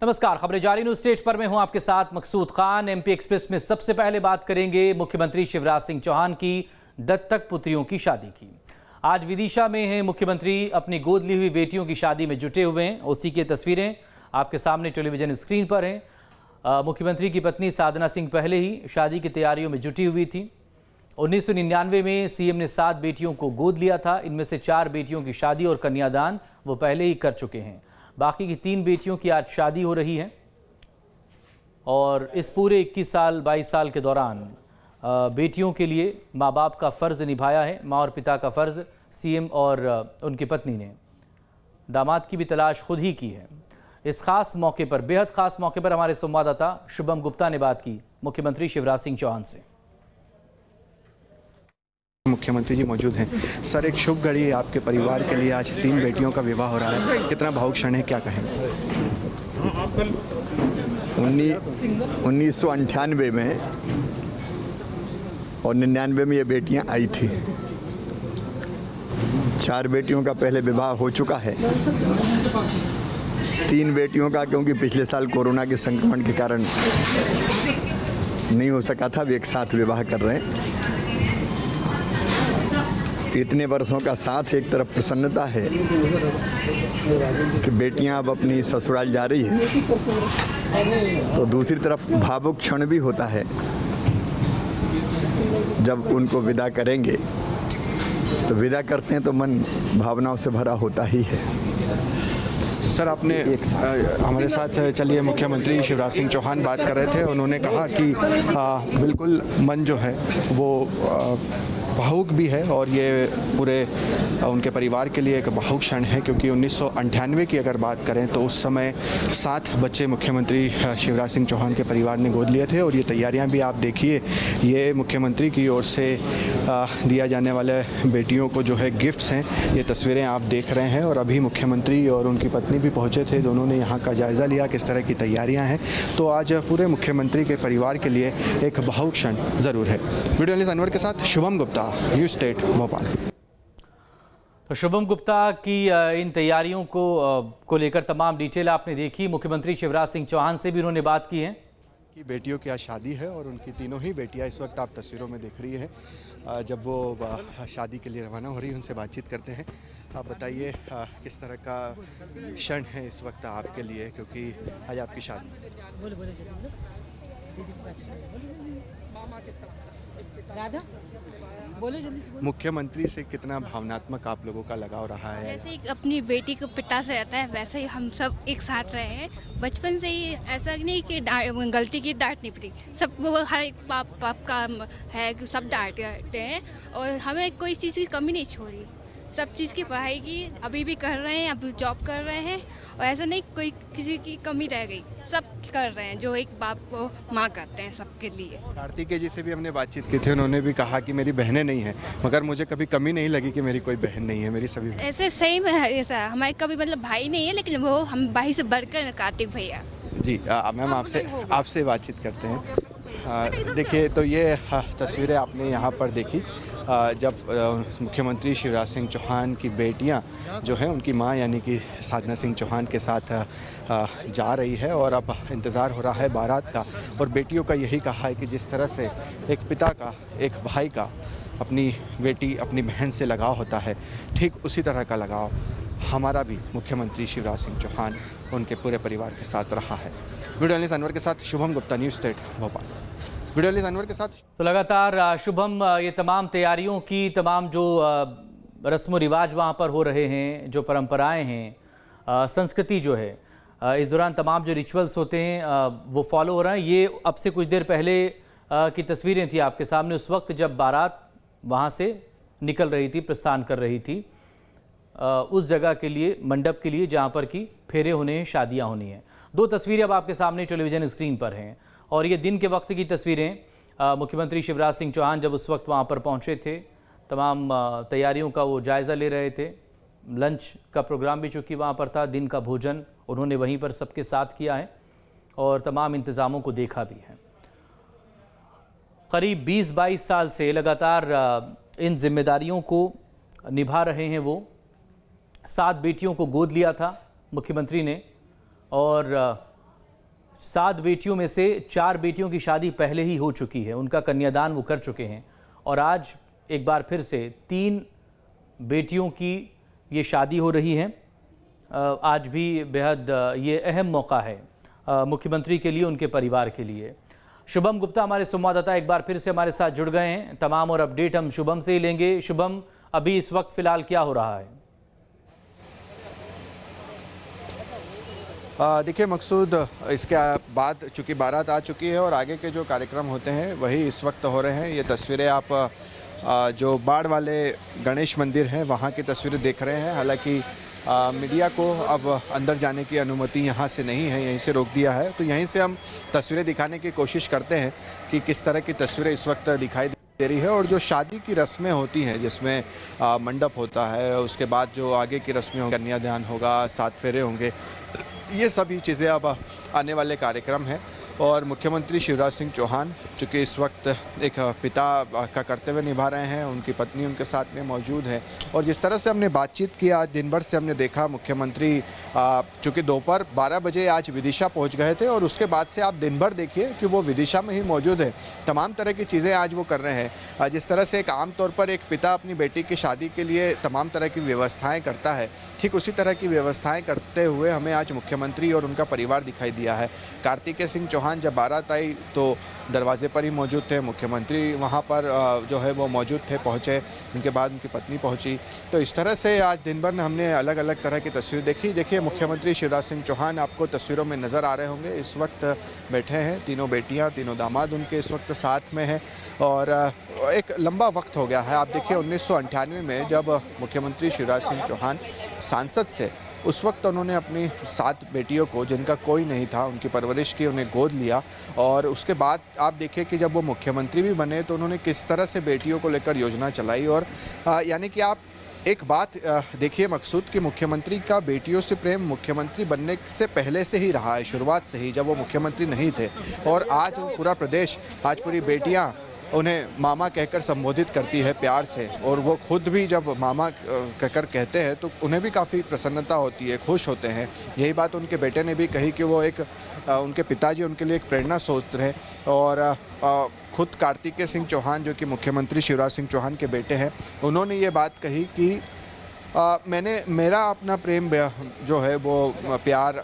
नमस्कार, खबरें जारी न्यूज स्टेज पर मैं हूं आपके साथ मकसूद खान। एमपी एक्सप्रेस में सबसे पहले बात करेंगे मुख्यमंत्री शिवराज सिंह चौहान की दत्तक पुत्रियों की शादी की। आज विदिशा में हैं मुख्यमंत्री, अपनी गोद ली हुई बेटियों की शादी में जुटे हुए हैं। उसी की तस्वीरें आपके सामने टेलीविजन स्क्रीन पर हैं। मुख्यमंत्री की पत्नी साधना सिंह पहले ही शादी की तैयारियों में जुटी हुई थी। 1999 में सीएम ने 7 बेटियों को गोद लिया था। इनमें से 4 बेटियों की शादी और कन्यादान वो पहले ही कर चुके हैं। बाकी की 3 बेटियों की आज शादी हो रही है। और इस पूरे 21 साल 22 साल के दौरान बेटियों के लिए माँ बाप का फ़र्ज़ निभाया है। माँ और पिता का फ़र्ज़ सीएम और उनकी पत्नी ने। दामाद की भी तलाश खुद ही की है। इस खास मौके पर, बेहद खास मौके पर हमारे संवाददाता शुभम गुप्ता ने बात की मुख्यमंत्री शिवराज सिंह चौहान से। मुख्यमंत्री जी मौजूद हैं। सर, एक शुभ घड़ी है आपके परिवार के लिए, आज 3 बेटियों का विवाह हो रहा है, कितना भावुक क्षण है, क्या कहेंगे? 1998 में और 99 में ये बेटियां आई थी। 4 बेटियों का पहले विवाह हो चुका है। 3 बेटियों का क्योंकि पिछले साल कोरोना के संक्रमण के कारण नहीं हो सका था, वे एक साथ विवाह कर रहे हैं। इतने वर्षों का साथ, एक तरफ प्रसन्नता है कि बेटियां अब अपनी ससुराल जा रही हैं, तो दूसरी तरफ भावुक क्षण भी होता है जब उनको विदा करेंगे। तो विदा करते हैं तो मन भावनाओं से भरा होता ही है। सर, आपने हमारे साथ चलिए मुख्यमंत्री शिवराज सिंह चौहान बात कर रहे थे। उन्होंने कहा कि बिल्कुल मन जो है वो भावुक भी है और ये पूरे उनके परिवार के लिए एक भावुक क्षण है, क्योंकि 1998 की अगर बात करें तो उस समय 7 बच्चे मुख्यमंत्री शिवराज सिंह चौहान के परिवार ने गोद लिए थे। और ये तैयारियां भी आप देखिए, ये मुख्यमंत्री की ओर से दिया जाने वाले बेटियों को जो है गिफ्ट्स हैं, ये तस्वीरें आप देख रहे हैं। और अभी मुख्यमंत्री और उनकी पत्नी भी पहुँचे थे, दोनों ने यहाँ का जायज़ा लिया किस तरह की तैयारियाँ हैं। तो आज पूरे मुख्यमंत्री के परिवार के लिए एक भावुक क्षण ज़रूर है। वीडियो जर्नलिस्ट अनवर के साथ शुभम गुप्ता, न्यूज़ स्टेट भोपाल। तो शुभम गुप्ता की इन तैयारियों को लेकर तमाम डिटेल आपने देखी। मुख्यमंत्री शिवराज सिंह चौहान से भी उन्होंने बात की है कि बेटियों की आज शादी है और उनकी तीनों ही बेटियां इस वक्त आप तस्वीरों में देख रही हैं। जब वो शादी के लिए रवाना हो रही है, उनसे बातचीत करते हैं। आप बताइए किस तरह का क्षण है इस वक्त आपके लिए, क्योंकि आज आपकी शादी। राधा बोले जल्दी से। मुख्यमंत्री से कितना भावनात्मक आप लोगों का लगाव रहा है? जैसे एक अपनी बेटी को पिता से रहता है, वैसे ही हम सब एक साथ रहे हैं बचपन से ही। ऐसा नहीं कि गलती की डांट नहीं पड़ी, सबको हर एक बाप का है कि सब डांटते हैं और हमें कोई चीज़ की कमी नहीं छोड़ी। सब चीज़ की पढ़ाई की, अभी भी कर रहे हैं, अभी जॉब कर रहे हैं और ऐसा नहीं कोई किसी की कमी रह गई, सब कर रहे हैं जो एक बाप को माँ करते हैं सबके लिए। कार्तिकेय जी से भी हमने बातचीत की थी, उन्होंने भी कहा कि मेरी बहनें नहीं हैं, मगर मुझे कभी कमी नहीं लगी कि मेरी कोई बहन नहीं है, मेरी सभी। ऐसे सही में है, ऐसा हमारे कभी मतलब भाई नहीं है, लेकिन वो हम भाई से बढ़कर कार्तिक भैया जी। मैम, आपसे बातचीत करते हैं। देखिए, तो ये तस्वीरें आपने यहाँ पर देखी जब मुख्यमंत्री शिवराज सिंह चौहान की बेटियां जो हैं, उनकी मां यानी कि साधना सिंह चौहान के साथ जा रही है और अब इंतज़ार हो रहा है बारात का। और बेटियों का यही कहा है कि जिस तरह से एक पिता का, एक भाई का अपनी बेटी, अपनी बहन से लगाव होता है, ठीक उसी तरह का लगाव हमारा भी मुख्यमंत्री शिवराज सिंह चौहान उनके पूरे परिवार के साथ रहा है। वीडियो जर्नलिस्ट अनवर के साथ Shubham Gupta, news state Bhopal. Video journalist Anwar के साथ। तो लगातार शुभम, ये तमाम तैयारियों की, तमाम जो रस्म रिवाज वहाँ पर हो रहे हैं, जो परंपराएं हैं, संस्कृति जो है, इस दौरान तमाम जो रिचुअल्स होते हैं वो फॉलो हो रहे हैं। ये अब से कुछ देर पहले की तस्वीरें थी आपके सामने, उस वक्त जब बारात वहाँ से निकल रही थी, प्रस्थान कर रही थी उस जगह के लिए, मंडप के लिए जहाँ पर कि फेरे होने हैं, शादियाँ होनी हैं। 2 तस्वीरें अब आपके सामने टेलीविज़न स्क्रीन पर हैं और ये दिन के वक्त की तस्वीरें। मुख्यमंत्री शिवराज सिंह चौहान जब उस वक्त वहाँ पर पहुँचे थे, तमाम तैयारियों का वो जायज़ा ले रहे थे। लंच का प्रोग्राम भी चूँकि वहाँ पर था, दिन का भोजन उन्होंने वहीं पर सबके साथ किया है और तमाम इंतज़ामों को देखा भी है। करीब 20-22 साल से लगातार इन जिम्मेदारियों को निभा रहे हैं वो। 7 बेटियों को गोद लिया था मुख्यमंत्री ने और 7 बेटियों में से 4 बेटियों की शादी पहले ही हो चुकी है, उनका कन्यादान वो कर चुके हैं और आज एक बार फिर से 3 बेटियों की ये शादी हो रही है। आज भी बेहद ये अहम मौका है मुख्यमंत्री के लिए, उनके परिवार के लिए। शुभम गुप्ता हमारे संवाददाता एक बार फिर से हमारे साथ जुड़ गए हैं। तमाम और अपडेट हम शुभम से ही लेंगे। शुभम, अभी इस वक्त फिलहाल क्या हो रहा है? देखिए मकसूद, इसके बाद चूँकि बारात आ चुकी है और आगे के जो कार्यक्रम होते हैं वही इस वक्त हो रहे हैं। ये तस्वीरें आप जो बाढ़ वाले गणेश मंदिर हैं वहाँ की तस्वीरें देख रहे हैं। हालांकि मीडिया को अब अंदर जाने की अनुमति यहाँ से नहीं है, यहीं से रोक दिया है। तो यहीं से हम तस्वीरें दिखाने की कोशिश करते हैं कि किस तरह की तस्वीरें इस वक्त दिखाई दे रही है। और जो शादी की रस्में होती हैं जिसमें मंडप होता है, उसके बाद जो आगे की रस्में होंगी, कन्यादान होगा, 7 फेरे होंगे, ये सभी चीज़ें अब आने वाले कार्यक्रम हैं। और मुख्यमंत्री शिवराज सिंह चौहान चूँकि इस वक्त एक पिता का कर्तव्य निभा रहे हैं, उनकी पत्नी उनके साथ में मौजूद है। और जिस तरह से हमने बातचीत की आज दिन भर से हमने देखा, मुख्यमंत्री चूँकि दोपहर 12 बजे आज विदिशा पहुंच गए थे और उसके बाद से आप दिन भर देखिए कि वो विदिशा में ही मौजूद है। तमाम तरह की चीज़ें आज वो कर रहे हैं। जिस तरह से एक आम तौर पर एक पिता अपनी बेटी की शादी के लिए तमाम तरह की व्यवस्थाएँ करता है, ठीक उसी तरह की व्यवस्थाएँ करते हुए हमें आज मुख्यमंत्री और उनका परिवार दिखाई दिया है। कार्तिकेय सिंह चौहान जब बारात आई तो दरवाजे पर ही मौजूद थे, मुख्यमंत्री वहां पर जो है वो मौजूद थे, पहुंचे, उनके बाद उनकी पत्नी पहुंची। तो इस तरह से आज दिन भर हमने अलग अलग तरह की तस्वीर देखी। देखिए मुख्यमंत्री शिवराज सिंह चौहान आपको तस्वीरों में नज़र आ रहे होंगे, इस वक्त बैठे हैं। तीनों बेटियाँ, तीनों दामाद उनके इस वक्त साथ में हैं। और एक लंबा वक्त हो गया है। आप देखिए 1998 में जब मुख्यमंत्री शिवराज सिंह चौहान सांसद से, उस वक्त उन्होंने अपनी 7 बेटियों को, जिनका कोई नहीं था, उनकी परवरिश की, उन्हें गोद लिया। और उसके बाद आप देखिए कि जब वो मुख्यमंत्री भी बने तो उन्होंने किस तरह से बेटियों को लेकर योजना चलाई। और यानी कि आप एक बात देखिए मकसूद, कि मुख्यमंत्री का बेटियों से प्रेम मुख्यमंत्री बनने से पहले से ही रहा है, शुरुआत से ही, जब वो मुख्यमंत्री नहीं थे। और आज पूरा प्रदेश, आज पूरी बेटियाँ उन्हें मामा कहकर संबोधित करती है प्यार से। और वो खुद भी जब मामा कहकर कहते हैं तो उन्हें भी काफ़ी प्रसन्नता होती है, खुश होते हैं। यही बात उनके बेटे ने भी कही कि वो एक उनके पिताजी उनके लिए एक प्रेरणा स्रोत रहे। और खुद कार्तिकेय सिंह चौहान जो कि मुख्यमंत्री शिवराज सिंह चौहान के बेटे हैं, उन्होंने ये बात कही कि मेरा अपना प्रेम जो है वो प्यार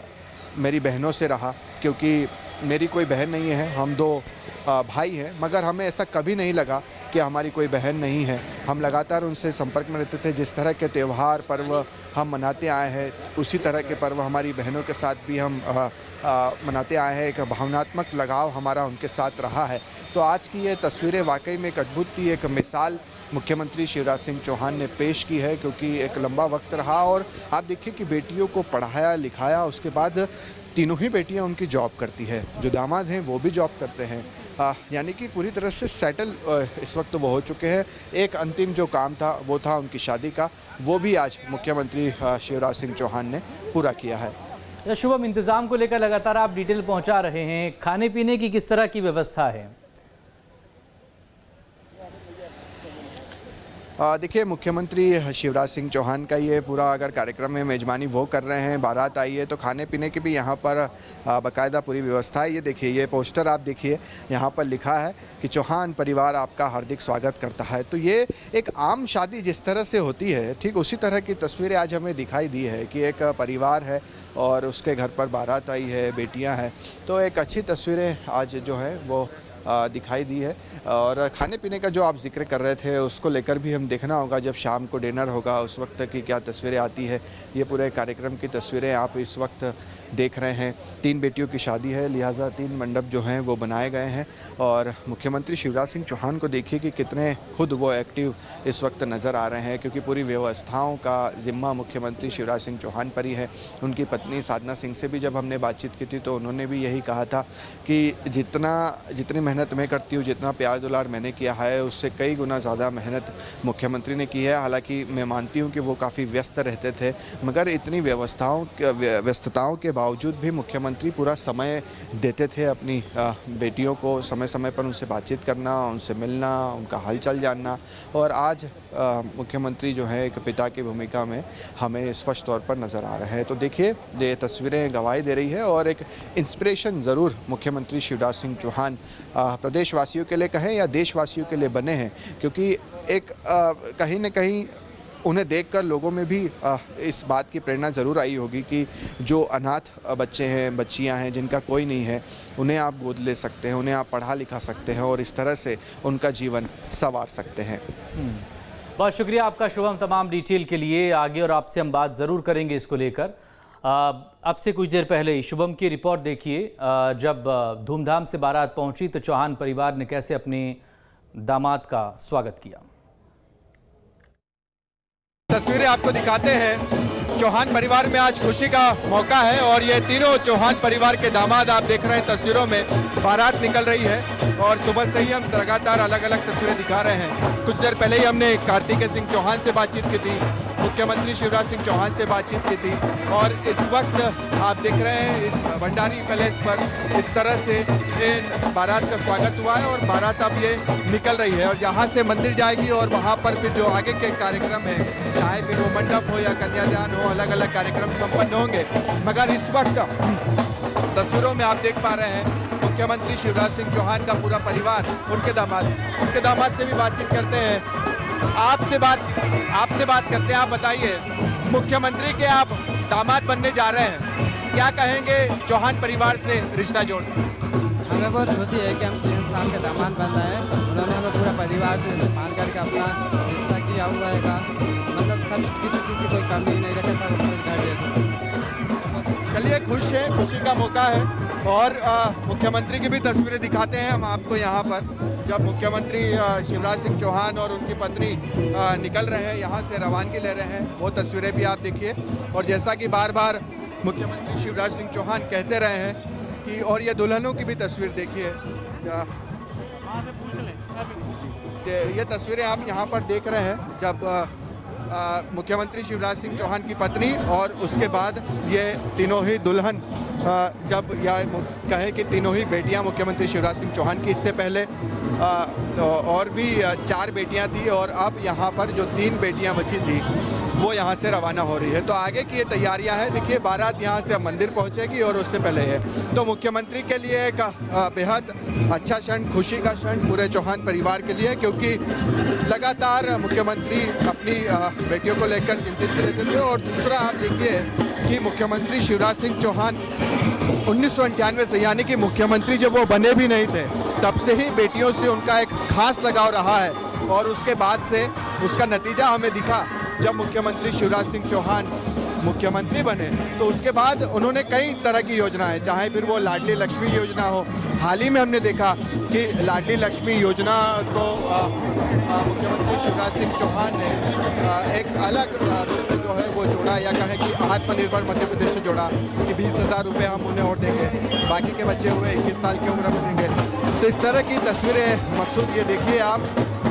मेरी बहनों से रहा, क्योंकि मेरी कोई बहन नहीं है, हम 2 भाई हैं, मगर हमें ऐसा कभी नहीं लगा कि हमारी कोई बहन नहीं है। हम लगातार उनसे संपर्क में रहते थे। जिस तरह के त्यौहार पर्व हम मनाते आए हैं, उसी तरह के पर्व हमारी बहनों के साथ भी हम मनाते आए हैं। एक भावनात्मक लगाव हमारा उनके साथ रहा है। तो आज की ये तस्वीरें वाकई में एक अद्भुत की एक मिसाल मुख्यमंत्री शिवराज सिंह चौहान ने पेश की है, क्योंकि एक लंबा वक्त रहा। और आप देखिए कि बेटियों को पढ़ाया लिखाया, उसके बाद तीनों ही बेटियां उनकी जॉब करती है, जो दामाद हैं वो भी जॉब करते हैं। यानी कि पूरी तरह से सेटल इस वक्त वो हो चुके हैं। एक अंतिम जो काम था वो था उनकी शादी का, वो भी आज मुख्यमंत्री शिवराज सिंह चौहान ने पूरा किया है। शुभम, इंतज़ाम को लेकर लगातार आप डिटेल पहुंचा रहे हैं, खाने पीने की किस तरह की व्यवस्था है? देखिए मुख्यमंत्री शिवराज सिंह चौहान का ये पूरा अगर कार्यक्रम में मेज़बानी वो कर रहे हैं, बारात आई है, तो खाने पीने की भी यहाँ पर बाकायदा पूरी व्यवस्था है। ये देखिए, ये पोस्टर आप देखिए, यहाँ पर लिखा है कि चौहान परिवार आपका हार्दिक स्वागत करता है। तो ये एक आम शादी जिस तरह से होती है, ठीक उसी तरह की तस्वीरें आज हमें दिखाई दी है कि एक परिवार है और उसके घर पर बारात आई है, बेटियाँ हैं। तो एक अच्छी तस्वीरें आज जो है वो दिखाई दी है। और खाने पीने का जो आप जिक्र कर रहे थे, उसको लेकर भी हम देखना होगा जब शाम को डिनर होगा, उस वक्त की क्या तस्वीरें आती है। ये पूरे कार्यक्रम की तस्वीरें आप इस वक्त देख रहे हैं। 3 बेटियों की शादी है, लिहाजा 3 मंडप जो हैं वो बनाए गए हैं। और मुख्यमंत्री शिवराज सिंह चौहान को देखिए कि कितने खुद वो एक्टिव इस वक्त नज़र आ रहे हैं, क्योंकि पूरी व्यवस्थाओं का ज़िम्मा मुख्यमंत्री शिवराज सिंह चौहान पर ही है। उनकी पत्नी साधना सिंह से भी जब हमने बातचीत की थी तो उन्होंने भी यही कहा था कि जितनी मेहनत मैं करती हूँ, जितना प्यार दुलार मैंने किया है उससे कई गुना ज़्यादा मेहनत मुख्यमंत्री ने की है। हालांकि मैं मानती हूँ कि वो काफ़ी व्यस्त रहते थे, मगर इतनी व्यस्तताओं के बावजूद भी मुख्यमंत्री पूरा समय देते थे अपनी बेटियों को, समय समय पर उनसे बातचीत करना, उनसे मिलना, उनका हालचाल जानना। और आज मुख्यमंत्री जो है एक पिता की भूमिका में हमें स्पष्ट तौर पर नज़र आ रहे हैं। तो देखिए, ये तस्वीरें गवाही दे रही है और एक इंस्पिरेशन ज़रूर मुख्यमंत्री शिवराज सिंह चौहान प्रदेशवासियों के लिए कहें या देशवासियों के लिए बने हैं, क्योंकि एक कहीं न कहीं उन्हें देखकर लोगों में भी इस बात की प्रेरणा ज़रूर आई होगी कि जो अनाथ बच्चे हैं, बच्चियां हैं, जिनका कोई नहीं है, उन्हें आप गोद ले सकते हैं, उन्हें आप पढ़ा लिखा सकते हैं और इस तरह से उनका जीवन संवार सकते हैं। बहुत शुक्रिया आपका शुभम, तमाम डिटेल के लिए। आगे और आपसे हम बात ज़रूर करेंगे इसको लेकर। अब से कुछ देर पहले ही शुभम की रिपोर्ट देखिए। जब धूमधाम से बारात पहुंची तो चौहान परिवार ने कैसे अपने दामाद का स्वागत किया। तस्वीरें आपको दिखाते हैं। चौहान परिवार में आज खुशी का मौका है और ये तीनों चौहान परिवार के दामाद आप देख रहे हैं तस्वीरों में। बारात निकल रही है और सुबह से ही हम लगातार अलग अलग तस्वीरें दिखा रहे हैं। कुछ देर पहले ही हमने कार्तिकेय सिंह चौहान से बातचीत की थी, मुख्यमंत्री शिवराज सिंह चौहान से बातचीत की थी और इस वक्त आप देख रहे हैं इस भंडारी पैलेस पर इस तरह से बारात का स्वागत हुआ है और बारात अब ये निकल रही है और यहाँ से मंदिर जाएगी और वहाँ पर फिर जो आगे के कार्यक्रम है, चाहे फिर वो मंडप हो या कन्यादान हो, अलग अलग कार्यक्रम संपन्न होंगे। मगर इस वक्त तस्वीरों में आप देख पा रहे हैं मुख्यमंत्री शिवराज सिंह चौहान का पूरा परिवार, उनके दामाद से भी बातचीत करते हैं। आपसे बात करते हैं। आप बताइए, मुख्यमंत्री के आप दामाद बनने जा रहे हैं, क्या कहेंगे चौहान परिवार से रिश्ता जोड़? हमें बहुत खुशी है कि हम सीएम साहब के दामाद बन रहे हैं। उन्होंने हमें पूरा परिवार से सम्मान करके अपना रिश्ता किया हुआ है। मतलब सब किसी चीज़ की कोई कमी नहीं रखे, सब अपने घर जैसे। चलिए, खुश है, खुशी का मौका है और मुख्यमंत्री की भी तस्वीरें दिखाते हैं हम आपको यहाँ पर। जब मुख्यमंत्री शिवराज सिंह चौहान और उनकी पत्नी निकल रहे हैं, यहाँ से रवानगी ले रहे हैं, वो तस्वीरें भी आप देखिए। और जैसा कि बार बार मुख्यमंत्री शिवराज सिंह चौहान कहते रहे हैं कि, और ये दुल्हनों की भी तस्वीर देखिए, ये तस्वीरें आप यहाँ पर देख रहे हैं। जब मुख्यमंत्री शिवराज सिंह चौहान की पत्नी और उसके बाद ये तीनों ही दुल्हन, जब या कहें कि तीनों ही बेटियां मुख्यमंत्री शिवराज सिंह चौहान की, इससे पहले और भी 4 बेटियां थी और अब यहाँ पर जो 3 बेटियां बची थी वो यहाँ से रवाना हो रही है। तो आगे की ये तैयारियां हैं। देखिए, बारात यहाँ से मंदिर पहुँचेगी और उससे पहले है तो मुख्यमंत्री के लिए एक बेहद अच्छा क्षण, खुशी का क्षण पूरे चौहान परिवार के लिए, क्योंकि लगातार मुख्यमंत्री अपनी बेटियों को लेकर चिंतित रहते थे। और दूसरा आप देखिए कि मुख्यमंत्री शिवराज सिंह चौहान 1998 से, यानी कि मुख्यमंत्री जब वो बने भी नहीं थे, तब से ही बेटियों से उनका एक खास लगाव रहा है और उसके बाद से उसका नतीजा हमें दिखा। जब मुख्यमंत्री शिवराज सिंह चौहान मुख्यमंत्री बने तो उसके बाद उन्होंने कई तरह की योजनाएं, चाहे फिर वो लाडली लक्ष्मी योजना हो, हाल ही में हमने देखा कि लाडली लक्ष्मी योजना को मुख्यमंत्री शिवराज सिंह चौहान ने एक अलग जो है वो जोड़ा, या कहें कि आत्मनिर्भर मध्य प्रदेश से जोड़ा कि 20,000 रुपये हम उन्हें और देंगे, बाकी के बच्चे हुए 21 साल की उम्र में देंगे। तो इस तरह की तस्वीरें मकसूद ये देखिए आप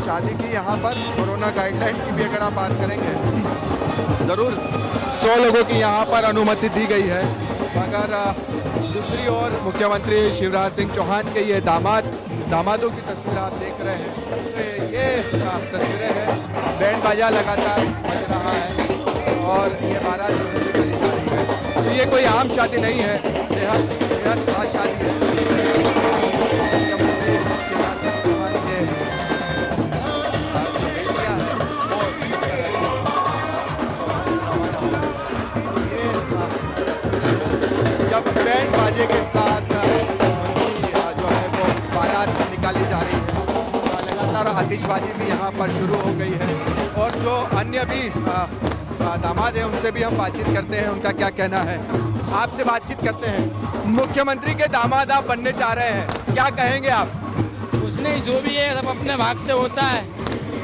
शादी की। यहाँ पर कोरोना गाइडलाइन की भी अगर आप बात करेंगे, ज़रूर 100 लोगों की यहाँ पर अनुमति दी गई है, मगर दूसरी ओर मुख्यमंत्री शिवराज सिंह चौहान के ये दामादों की तस्वीर आप देख रहे हैं। तो ये तस्वीरें हैं, बैंड बाजा लगातार बज रहा है और ये बारात जो है निकली जा रही है। तो ये कोई आम शादी नहीं है, बेहद खास शादी है। बैंड बाजे के साथ जो है वो बारात निकाली जा रही है। लगातार आतिशबाजी भी यहाँ पर शुरू हो गई है और जो अन्य भी दामाद हैं उनसे भी हम बातचीत करते हैं, उनका क्या कहना है। आपसे बातचीत करते हैं। मुख्यमंत्री के दामाद आप बनने चाह रहे हैं, क्या कहेंगे आप? उसने जो भी है सब अपने भाग से होता है,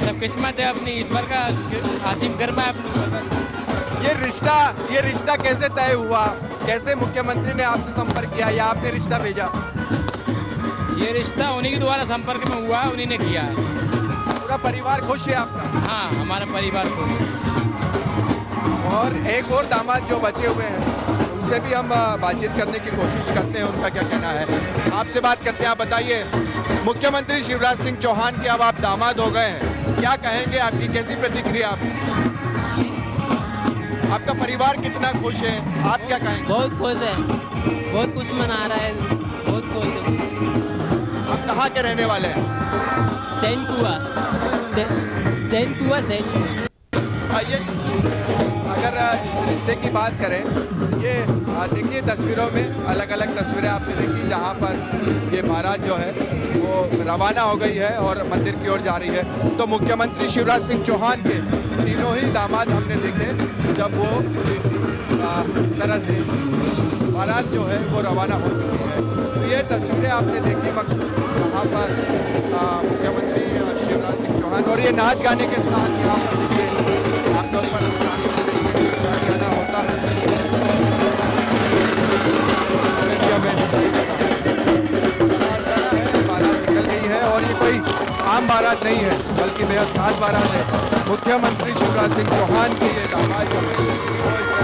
सब किस्मत है अपनी, ईश्वर का आसिम कर्म है अपनी। ये रिश्ता कैसे तय हुआ? कैसे मुख्यमंत्री ने आपसे संपर्क किया या आपने रिश्ता भेजा? ये रिश्ता उन्हीं के द्वारा संपर्क में हुआ है, उन्हीं ने किया है। पूरा परिवार खुश है आपका? हाँ, हमारा परिवार खुश है। और एक और दामाद जो बचे हुए हैं उनसे भी हम बातचीत करने की कोशिश करते हैं, उनका क्या कहना है। आपसे बात करते हैं। आप बताइए, मुख्यमंत्री शिवराज सिंह चौहान के अब आप दामाद हो गए हैं, क्या कहेंगे? आपकी कैसी प्रतिक्रिया? आपका परिवार कितना खुश है? आप क्या कहेंगे? बहुत खुश है, बहुत खुश मना रहा है, बहुत खुश है। आप कहाँ के रहने वाले हैं? सैन कुआ। ये अगर इस रिश्ते की बात करें, ये देखिए तस्वीरों में अलग अलग तस्वीरें आपने देखी जहाँ पर ये बारात जो है वो रवाना हो गई है और मंदिर की ओर जा रही है। तो मुख्यमंत्री शिवराज सिंह चौहान के तीनों ही दामाद हमने देखे जब वो इस तरह से बारात जो है वो रवाना हो चुकी है। तो ये तस्वीरें आपने देखी मकसूद, जहाँ पर मुख्यमंत्री शिवराज सिंह चौहान और ये नाच गाने के साथ यहाँ पर आमतौर पर गाना होता है। बारात निकल गई है और ये कोई आम बारात नहीं है बल्कि बेहद खास बारात है। मुख्यमंत्री शिवराज सिंह चौहान की ये दामाद जो है वो